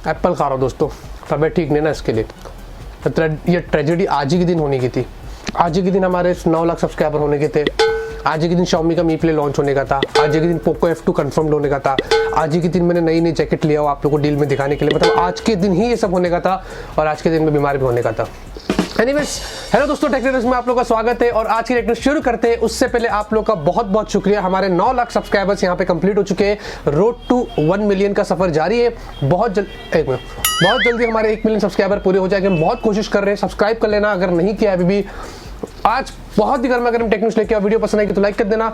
Apple खा रहा हूँ दोस्तों, तबीयत ठीक नहीं ना इसके लिए। ये ट्रेजेडी आज ही के दिन होने की थी। आज ही के दिन हमारे 9 लाख सब्सक्राइबर होने के थे। आज ही के दिन Xiaomi का मी प्ले लॉन्च होने का था। आज ही के दिन Poco F2 कंफर्म्ड होने का था। आज ही के दिन मैंने नई जैकेट लिया हो आप लोगों को डील में दिखाने के लिए। मतलब आज के दिन ही ये सब होने का था और आज के दिन में बीमार भी होने का था। एनीवेज, हेलो दोस्तों, टेक्नो रूहेज़ में आप लोगों का स्वागत है और आज की टेक्नो शुरू करते हैं। उससे पहले आप लोग का बहुत बहुत शुक्रिया। हमारे 9 लाख सब्सक्राइबर्स यहाँ पे कंप्लीट हो चुके हैं। रोड टू 1 मिलियन का सफर जारी है। बहुत जल्दी हमारे 1 मिलियन सब्सक्राइबर पूरे हो जाएंगे। हम बहुत कोशिश कर रहे हैं। सब्सक्राइब कर लेना अगर नहीं किया अभी भी। आज बहुत ही गर्मा गर्म टेक न्यूज़ लेके आओ। वीडियो पसंद आएगी तो लाइक कर देना।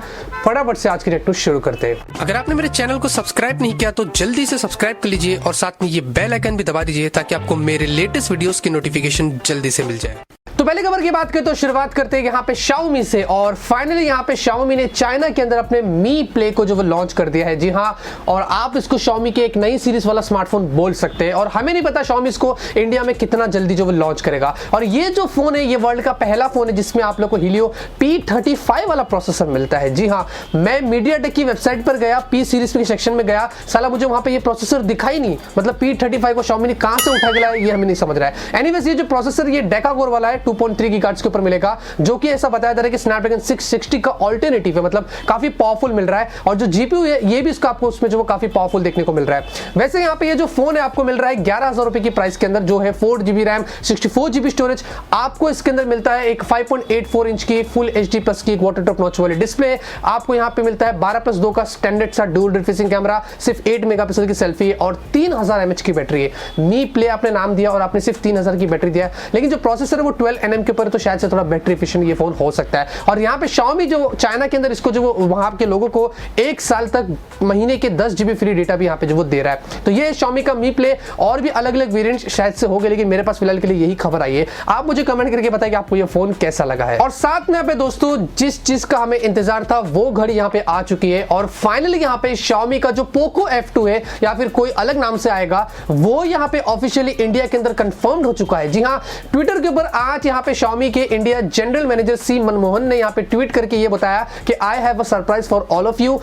फटाफट से आज की टेक न्यूज़ शुरू करते हैं। अगर आपने मेरे चैनल को सब्सक्राइब नहीं किया तो जल्दी से सब्सक्राइब कर लीजिए और साथ में ये बेल आइकन भी दबा दीजिए ताकि आपको मेरे लेटेस्ट वीडियोस की नोटिफिकेशन जल्दी से मिल जाए। तो पहले खबर की बात करें तो शुरुआत करते हैं यहाँ पे Xiaomi से। और फाइनली यहाँ पे Xiaomi ने चाइना के अंदर अपने मी प्ले को जो वो लॉन्च कर दिया है। जी हाँ, और आप इसको Xiaomi के एक नई सीरीज वाला स्मार्टफोन बोल सकते हैं। और हमें नहीं पता Xiaomi इसको इंडिया में कितना जल्दी जो वो लॉन्च करेगा। और ये जो फोन है ये वर्ल्ड का पहला फोन है जिसमें आप लोग को Helio P35 वाला प्रोसेसर मिलता है। जी हाँ, मैं मीडियाटेक की वेबसाइट पर गया, P सीरीज के सेक्शन में गया, साला मुझे वहां पे ये प्रोसेसर दिखाई नहीं। मतलब P35 को Xiaomi ने कहां से उठा के लाया ये हमें नहीं समझ रहा है। एनीवेज, ये जो प्रोसेसर ये डेका कोर वाला है, 2.3 गीगाहर्ट्ज के ऊपर मिलेगा, जो कि ऐसा बताया जा रहा है कि स्नैपड्रैगन 660 का अल्टरनेटिव है। मतलब काफी पावरफुल मिल रहा है। और जो जीपीयू है ये भी इसका आपको उसमें जो वो काफी पावरफुल देखने को मिल रहा है। वैसे यहाँ पे ये जो फोन है आपको मिल रहा है 11,000 रुपए की प्राइस के अंदर, जो है 4GB रैम, 64GB स्टोरेज। आपको इसके अंदर मिलता है एक 5.84 इंच की फुल HD प्लस की एक वाटर टॉप नॉच वाली डिस्प्ले। आपको यहाँ पे मिलता है 12+2 का स्टैंडर्ड सा डुअल रिफ्रेशिंग कैमरा, सिर्फ 8 मेगापिक्सल की सेल्फी और 3000 mAh की बैटरी है। मी प्ले आपने नाम दिया और आपने सिर्फ 3000 की बैटरी दिया, लेकिन जो प्रोसेसर है वो 12 nm के ऊपर, तो शायद से थोड़ा बैटरी एफिशिएंट ये फोन हो सकता है। और यहाँ पे Xiaomi जो चाइना के अंदर इसको जो वो वहां के लोगों को 1 साल तक महीने के 10 GB फ्री डेटा भी यहाँ पे जो वो दे रहा है। तो ये Xiaomi का मी प्ले और भी अलग अलग वेरिएंट शायद से हो गए, लेकिन मेरे पास फिलहाल के लिए यही खबर आई है। आप मुझे कमेंट करके बताएं कि आपको ये फोन कैसा लगा है। और साथ में यहाँ पे दोस्तों जिस चीज का हमें इंतजार था वो घड़ी यहाँ पे आ चुकी है। और फाइनली यहाँ पे Xiaomi का जो Poco F2 है या फिर कोई अलग नाम से आएगा, वो यहाँ पे ऑफिशियली इंडिया के अंदर कंफर्म्ड हो चुका है। जी हाँ, ट्विटर के ऊपर आज यहाँ पे Xiaomi के इंडिया जनरल मैनेजर सी मनमोहन ने यहाँ पे ट्वीट करके ये बताया कि I have a surprise for all of you,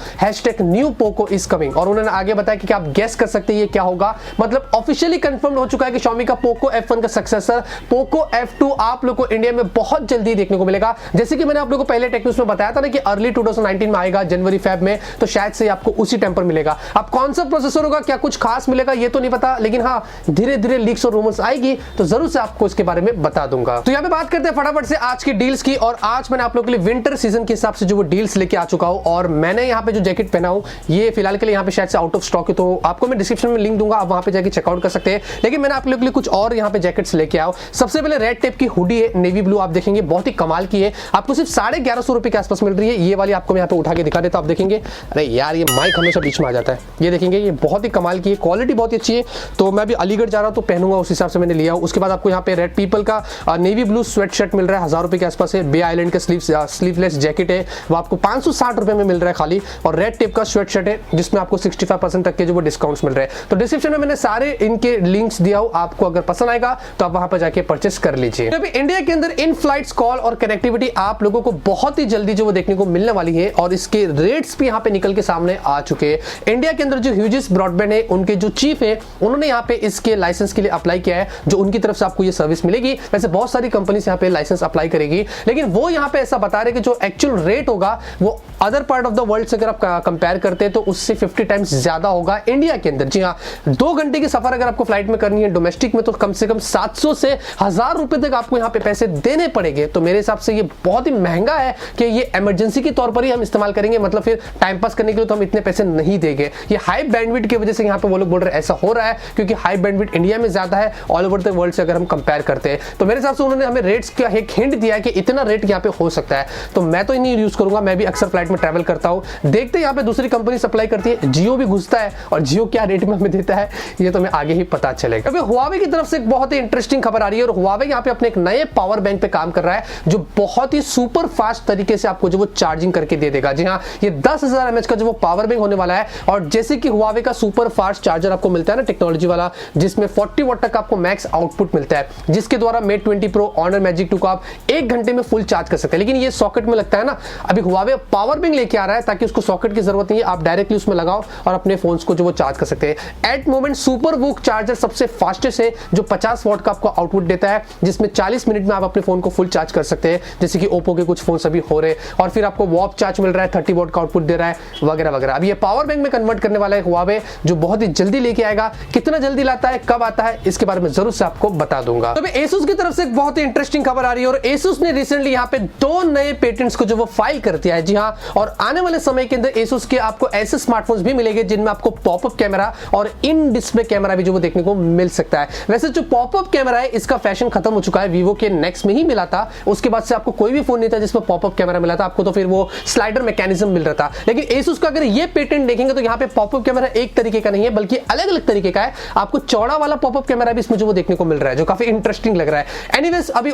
#new Poco is coming. और उन्होंने आगे बताया कि आप गेस कर सकते हैं ये क्या होगा। मतलब ऑफिशियली कंफर्म हो चुका है कि Xiaomi का Poco F1 का सक्सेसर Poco F2 आप लोग को इंडिया में बहुत जल्दी देखने को मिलेगा। जैसे कि मैंने आप लोगों को पहले टेक न्यूज़ में बताया था ना कि अर्ली 2019 में आएगा, जनवरी फेब में, तो शायद से आपको उसी टाइम पर मिलेगा। अब कौन सा प्रोसेसर होगा, क्या कुछ खास मिलेगा ये तो नहीं पता, लेकिन हाँ धीरे धीरे लीक्स और रूमर्स आएगी तो जरूर से आपको इसके बारे में बता दूंगा। तो यहाँ पे बात करते हैं फटाफट से आज की डील्स की। और आज मैंने आप लोगों के लिए विंटर सीजन के हिसाब से जो वो डील्स लेके आ चुका हूं। और मैंने यहाँ पे जो जैकेट पहना हूं ये फिलहाल के लिए यहाँ पे शायद से आउट ऑफ स्टॉक है, तो आपको मैं डिस्क्रिप्शन में लिंक दूंगा, आप वहां पे जाके चेकआउट कर सकते हैं। लेकिन मैंने आप लोगों के लिए कुछ और यहाँ पे जैकेट्स लेके आओ। सबसे पहले रेड टेप की हुडी है, नेवी ब्लू, आप देखेंगे बहुत ही कमाल की है। आपको सिर्फ 1150 रुपए के आसपास मिल रही है। ये वाली आपको मैं यहाँ पे उठा के दिखा देता हूं, आप देखेंगे। अरे यार, ये माइक हमेशा बीच में आ जाता है। ये देखेंगे, ये बहुत ही कमाल की है, क्वालिटी बहुत ही अच्छी है। तो मैं भी अलीगढ़ जा रहा हूं तो पहनूंगा, उस हिसाब से मैंने लिया। उसके बाद आपको यहाँ पे रेड पीपल का नेवी ब्लू स्वेट शर्ट मिल रहा है, 1000 रुपए के आसपास है। बे आइलैंड का स्लीवलेस जैकेट है, वो आपको 560 रुपए में मिल रहा है खाली। और रेड टेप का स्वेट शर्ट है जिसमें आपको 65% तक के जो वो डिस्काउंट्स मिल रहे हैं। तो डिस्क्रिप्शन में मैंने सारे इनके लिंक्स दिया हूं, आपको अगर पसंद आएगा तो आप वहां पर जाके परचेस कर लीजिए। तो अभी इंडिया के अंदर इन फ्लाइट्स कॉल और कनेक्टिविटी आप लोगों को बहुत ही जल्दी जो वो देखने को मिलने वाली है और इसके रेट्स भी यहाँ पे निकल के सामने आ चुके हैं। इंडिया के अंदर जो ह्यूजिस ब्रॉडबैंड है उनके जो चीफ है उन्होंने यहाँ पे इसके लाइसेंस के लिए अप्लाई किया है, जो उनकी तरफ से आपको ये सर्विस मिलेगी। वैसे बहुत सारी कंपनी यहाँ पे लाइसेंस अप्लाई करेगी, लेकिन वो यहाँ पे ऐसा बता रहे कि जो एक्चुअल रेट होगा वो other part of the world से अगर आप कंपेयर करते हैं तो उससे 50 टाइम्स ज्यादा होगा इंडिया के अंदर। जी हाँ, 2 घंटे की सफर अगर आपको फ्लाइट में करनी है डोमेस्टिक में तो कम से कम 700 से 1000 रुपए तक आपको यहाँ पे पैसे देने पड़ेंगे। तो मेरे हिसाब से ये बहुत ही महंगा है कि ये इमरजेंसी के तौर पर ही हम इस्तेमाल करेंगे, मतलब फिर टाइम पास करने के लिए तो हम इतने पैसे नहीं देंगे। ये हाई बैंडविड्थ की वजह से यहाँ पे वो लोग बोल रहे हैं ऐसा हो रहा है क्योंकि हाई बैंडविड्थ इंडिया में ज्यादा है ऑल ओवर द वर्ल्ड से अगर हम कंपेयर करते हैं। तो मेरे हिसाब से उन्होंने हमें रेट्स का एक हिंट दिया कि इतना रेट यहाँ पे हो सकता है। तो मैं तो नहीं यूज करूंगा, मैं भी अक्सर फ्लाइट में ट्रैवल करता हूं। देखते हैं यहाँ पे दूसरी कंपनी सप्लाई करती है, जियो भी घुसता है और जियो क्या रेट में हमें देता है ये तो मैं आगे ही पता चलेगा। अभी Huawei की तरफ से एक बहुत ही इंटरेस्टिंग खबर आ रही है और Huawei यहाँ पे अपने एक नए पावर बैंक पे काम कर रहा है जो बहुत ही सुपर फास्ट तरीके से आपको जो वो चार्जिंग करके दे देगा। जी हाँ, ये 10,000 mAh का जो वो पावर बैंक होने वाला है। और जैसे कि Huawei का सुपर फास्ट चार्जर आपको मिलता है ना टेक्नोलॉजी वाला, जिसमें 40 वाट तक आपको मैक्स आउटपुट मिलता है, जिसके द्वारा Mate 20 Pro ऑनर मैजिक 2 को आप 1 घंटे में फुल चार्ज कर सकते हैं। लेकिन ये सॉकेट में लगता है ना, अभी हुआवे पावर बैंक लेके आ रहा है ताकि उसको सॉकेट की जरूरत नहीं है, आप डायरेक्टली उसमें लगाओ और अपने फोन्स को जो वो चार्ज कर सकते हैं। At moment super VOOC charger सबसे फास्टेस्ट है जो 50 वॉट का आपको आउटपुट देता है, जिसमें 40 मिनट में आप अपने फोन को फुल चार्ज कर सकते हैं, जैसे कि ओप्पो के कुछ फोन अभी हो रहे। और फिर आपको वॉप चार्ज मिल रहा है, 30 वॉट का आउटपुट दे रहा है वगैरह वगैरह। अब ये पावर बैंक में कन्वर्ट करने वाला है हुआवे, जो बहुत ही जल्दी लेके आएगा। कितना जल्दी लाता है, कब आता है, इसके बारे में जरूर से आपको बता दूंगा। तो Asus की तरफ से एक बहुत ही इंटरेस्टिंग खबर आ रही है और Asus ने रिसेंटली यहाँ पे 2 नए पेटेंट्स को जो वो फाइल कर दिया है। जी हाँ, और आने वाले समय के अंदर Asus के आपको ऐसे स्मार्टफोन्स भी मिलेंगे जिनमें आपको पॉपअप कैमरा और इन डिस्प्ले कैमरा भी जो वो देखने को मिल सकता है। वैसे जो पॉपअप कैमरा है इसका फैशन खत्म हो चुका है, वीवो के नेक्स्ट में ही मिला था, उसके बाद से आपको कोई भी फोन नहीं था जिसमें पॉपअप कैमरा मिला था, आपको तो फिर वो स्लाइडर मैकेनिज्म मिल रहा था। लेकिन Asus का अगर ये पेटेंट देखेंगे तो यहाँ पे पॉपअप कैमरा एक तरीके का नहीं है बल्कि अलग अलग तरीके का है। आपको चौड़ा वाला पॉपअप कैमरा भी इसमें जो वो देखने को मिल रहा है, जो काफी इंटरेस्टिंग लग रहा है। एनीवेज अभी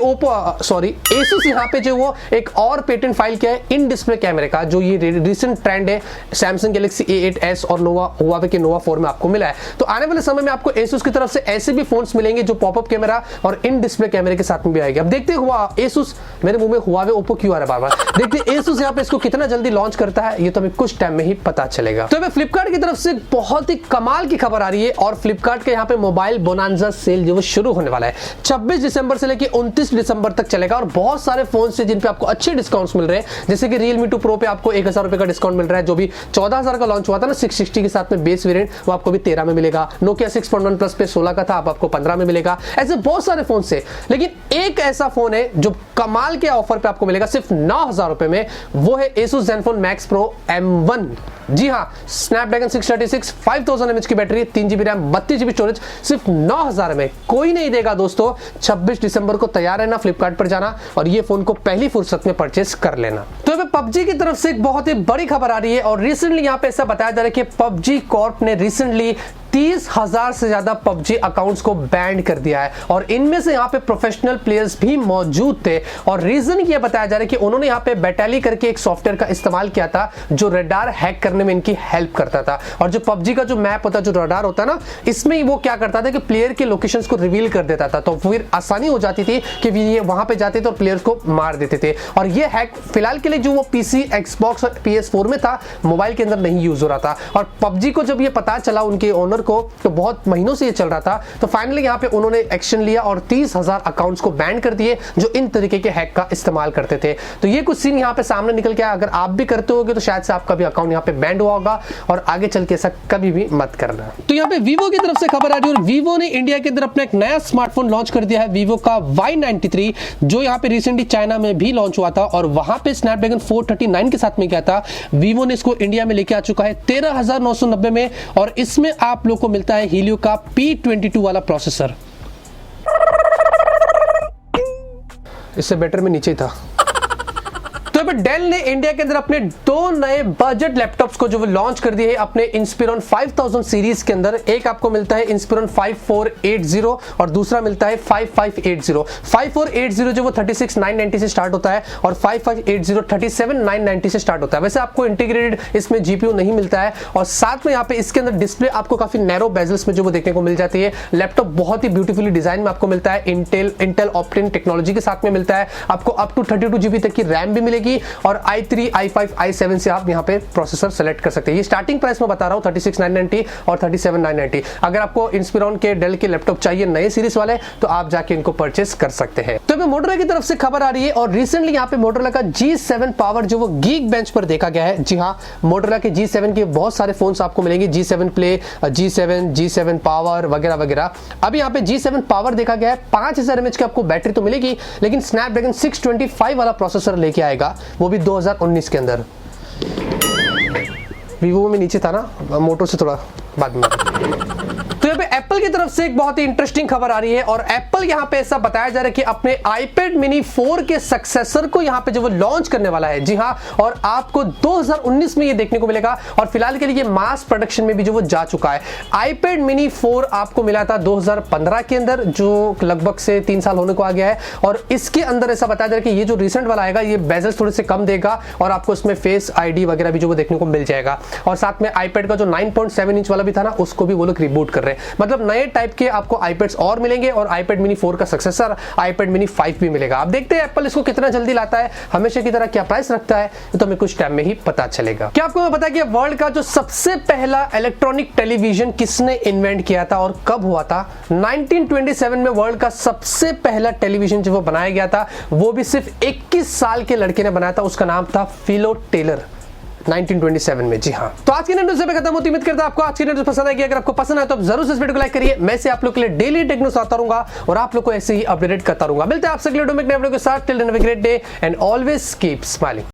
Asus यहाँ पे जो वो एक और पेटेंट फाइल किया है इन डिस्प्ले कैमरे का, जो ये रिसेंट ट्रेंड है Samsung Galaxy A8s और हुआवे के Nova 4 में आपको मिला है। तो आने वाले समय में आपको Asus की तरफ से ऐसे भी फोन्स मिलेंगे जो पॉपअप कैमरा और इन डिस्प्ले कैमरे के साथ में भी आएंगे। अब देखते हैं Asus, मेरे मुंह में हुआवे ओप्पो क्यों आ रहा है बार बार, देखते हैं Asus यहाँ पे इसको कितना जल्दी लॉन्च करता है, ये तो हमें कुछ टाइम में ही पता चलेगा। तो फ्लिपकार्ट की तरफ से बहुत ही कमाल की खबर आ रही है और फ्लिपकार्ट के यहाँ पे मोबाइल बोनांजा सेल जो वो शुरू होने वाला है 26 दिसंबर से लेकर 29 दिसंबर तक चलेगा और बहुत सारे फोन से जिन पे आपको अच्छे डिस्काउंट्स मिल रहे हैं, जैसे कि Realme 2 Pro पे आपको 1000 रुपए का डिस्काउंट मिल रहा है, जो भी 14,000 का लॉन्च हुआ था ना 660 के साथ में बेस वेरिएंट, वो आपको भी 13 में मिलेगा। Nokia 6.1 प्लस पे 16 का था, अब आपको 15 में मिलेगा। ऐसे बहुत सारे फोन से, लेकिन एक ऐसा फोन है जो कमाल के ऑफर पे आपको मिलेगा सिर्फ 9,000 रुपए में, वो है Asus Zenfone Max Pro M1। जी हाँ, स्नैपड्रैगन 636 5000 mAh की battery, 3GB RAM, 32GB storage, सिर्फ 9,000 में कोई नहीं देगा दोस्तों। 26 दिसंबर को तैयार रहना, फ्लिपकार्ट पर जाना और ये फोन को पहली फुर्सत में परचेस कर लेना। तो अभी PUBG की तरफ से एक बहुत ही बड़ी खबर आ रही है और रिसेंटली यहाँ पे ऐसा बताया जा रहा है कि PUBG कॉर्प ने रिसेंटली 30,000 से ज्यादा PUBG अकाउंट्स को बैन कर दिया है और इनमें से यहाँ पे प्रोफेशनल प्लेयर्स भी मौजूद थे। और रीजन ये बताया जा रहा है कि उन्होंने यहाँ पे बैटाली करके एक सॉफ्टवेयर का इस्तेमाल किया था जो रडार हैक करने में इनकी हेल्प करता था। और जो PUBG का जो मैप होता है, जो रडार होता है ना, इसमें वो क्या करता था कि प्लेयर के लोकेशंस को रिवील कर देता था, तो फिर आसानी हो जाती थी कि ये वहां पे जाते थे और प्लेयर्स को मार देते थे। और ये हैक फिलहाल के लिए जो वो PC, Xbox और PS4 में था, मोबाइल के अंदर नहीं यूज हो रहा था। और PUBG को जब ये पता चला उनके ओनर को, तो बहुत महीनों से ये चल रहा था, तो फाइनली यहाँ पे उन्होंने एक्शन लिया और 30,000 अकाउंट्स को बैन कर दिए जो इन तरीके के हैक का इस्तेमाल करते थे। तो ये कुछ सीन यहाँ पे सामने निकल के आया। अगर आप भी करते होगे तो शायद से आपका भी अकाउंट यहाँ पे बैन हुआ होगा और आगे चल के ऐसा कभी भी मत करना। तो यहाँ पे वीवो की तरफ से खबर आ रही है और वीवो ने इंडिया के अंदर अपना एक नया स्मार्टफोन लॉन्च कर दिया है, वीवो का Y93, जो यहाँ पे रिसेंटली चाइना में भी लॉन्च हुआ था और वहां पे स्नैपड्रैगन 439 के साथ में गया था। वीवो ने इसको इंडिया में लेके आ चुका है 13,990 में और इसमें आप लोग को मिलता है Helio का P22 वाला प्रोसेसर। इससे बेटर में नीचे ही था। तो डेल ने इंडिया के अंदर अपने 2 नए बजट लैपटॉप्स को जो वो लॉन्च कर दिए हैं अपने इंस्पिरॉन 5000 सीरीज के अंदर। एक आपको मिलता है इंस्पिरॉन 5480 और दूसरा मिलता है 5580। 5480 जो वो 36,990 से स्टार्ट होता है और 5580 37,990 से स्टार्ट होता है। वैसे आपको इंटीग्रेटेड इसमें जीपीयू नहीं मिलता है और साथ में यहाँ पे इसके अंदर डिस्प्ले आपको काफी नैरो बेजल्स में जो वो देखने को मिल जाती है। लैपटॉप बहुत ही ब्यूटीफुली डिजाइन में आपको मिलता है, इंटेल ऑप्टेन टेक्नोलॉजी के साथ में मिलता है। आपको अप टू 32 GB तक की रैम भी मिलेगी और i3, i5, i7 से आप यहां पे प्रोसेसर सेलेक्ट कर सकते हैं। ये स्टार्टिंग प्राइस में बता रहा हूं 36,990 और 37,990। अगर आपको इंस्पिरॉन के डेल के लैपटॉप चाहिए नए सीरीज वाले तो आप जाके इनको परचेस कर सकते हैं। तो मोटोरोला की तरफ से खबर आ रही है और रिसेंटली यहां पे मोटोरोला का G7 पावर जो वो गीक बेंच पर देखा गया है। जी हां, मोटोरोला के G7 के बहुत सारे फोन्स आपको मिलेंगे, G7 प्ले, G7 पावर वगैरह वगैरह। अभी यहां पे G7 पावर देखा गया है, 5000 mAh की आपको बैटरी तो मिलेगी, लेकिन स्नैपड्रैगन 625 वाला प्रोसेसर लेके आएगा, वो भी 2019 के अंदर। वीवो में नीचे था ना, मोटो से थोड़ा बाद में। तो यहाँ पे एप्पल की तरफ से एक बहुत ही इंटरेस्टिंग खबर आ रही है और एप्पल यहाँ पे ऐसा बताया जा रहा है कि अपने iPad mini 4 के सक्सेसर को यहाँ पे जो वो लॉन्च करने वाला है। जी हाँ, और आपको 2019 में ये देखने को मिलेगा और फिलहाल के लिए ये मास प्रोडक्शन में भी जो वो जा चुका है। iPad mini 4 आपको मिला था 2015 के अंदर, जो लगभग से 3 साल होने को आ गया है और इसके अंदर ऐसा बताया जा रहा है कि ये जो रिसेंट वाला आएगा ये बेजल्स थोड़े से कम देगा और आपको इसमें फेस ID वगैरह भी जो वो देखने को मिल जाएगा। और साथ में iPad का जो 9.7 इंच वाला भी था ना, उसको भी वो लोग रिबूट कर रहे हैं। में। मतलब नए टाइप के आपको आईपैड्स और मिलेंगे और आईपैड मिनी 4 का सक्सेसर आईपैड मिनी 5 भी मिलेगा। आप देखते हैं एप्पल इसको कितना जल्दी लाता है, हमेशा की तरह क्या प्राइस रखता है, तो हमें कुछ टाइम में ही पता चलेगा। क्या आपको पता है कि वर्ल्ड का जो सबसे पहला इलेक्ट्रॉनिक टेलीविजन किसने इन्वेंट किया था और कब हुआ था? 1927 में वर्ल्ड का सबसे पहला टेलीविजन जो वो बनाया गया था, वो भी सिर्फ 21 साल के लड़के ने बनाया था। उसका नाम था फिलो टेलर, 1927 में। जी हाँ, तो आज की न्यूज़ पे खत्म होती। उम्मीद करता हूं आपको आज की न्यूज़ पसंद आएगी। अगर आपको पसंद आए तो आप जरूर से इस वीडियो को लाइक करिए। मैं से आप लोग के लिए डेली टेक्नो आता रहूंगा और आप लोग को ऐसे ही अपडेट करता रहूंगा। मिलते हैं आपसे अगले वीडियो में एक नए वीडियो के साथ। Till then have a great day and always keep smiling.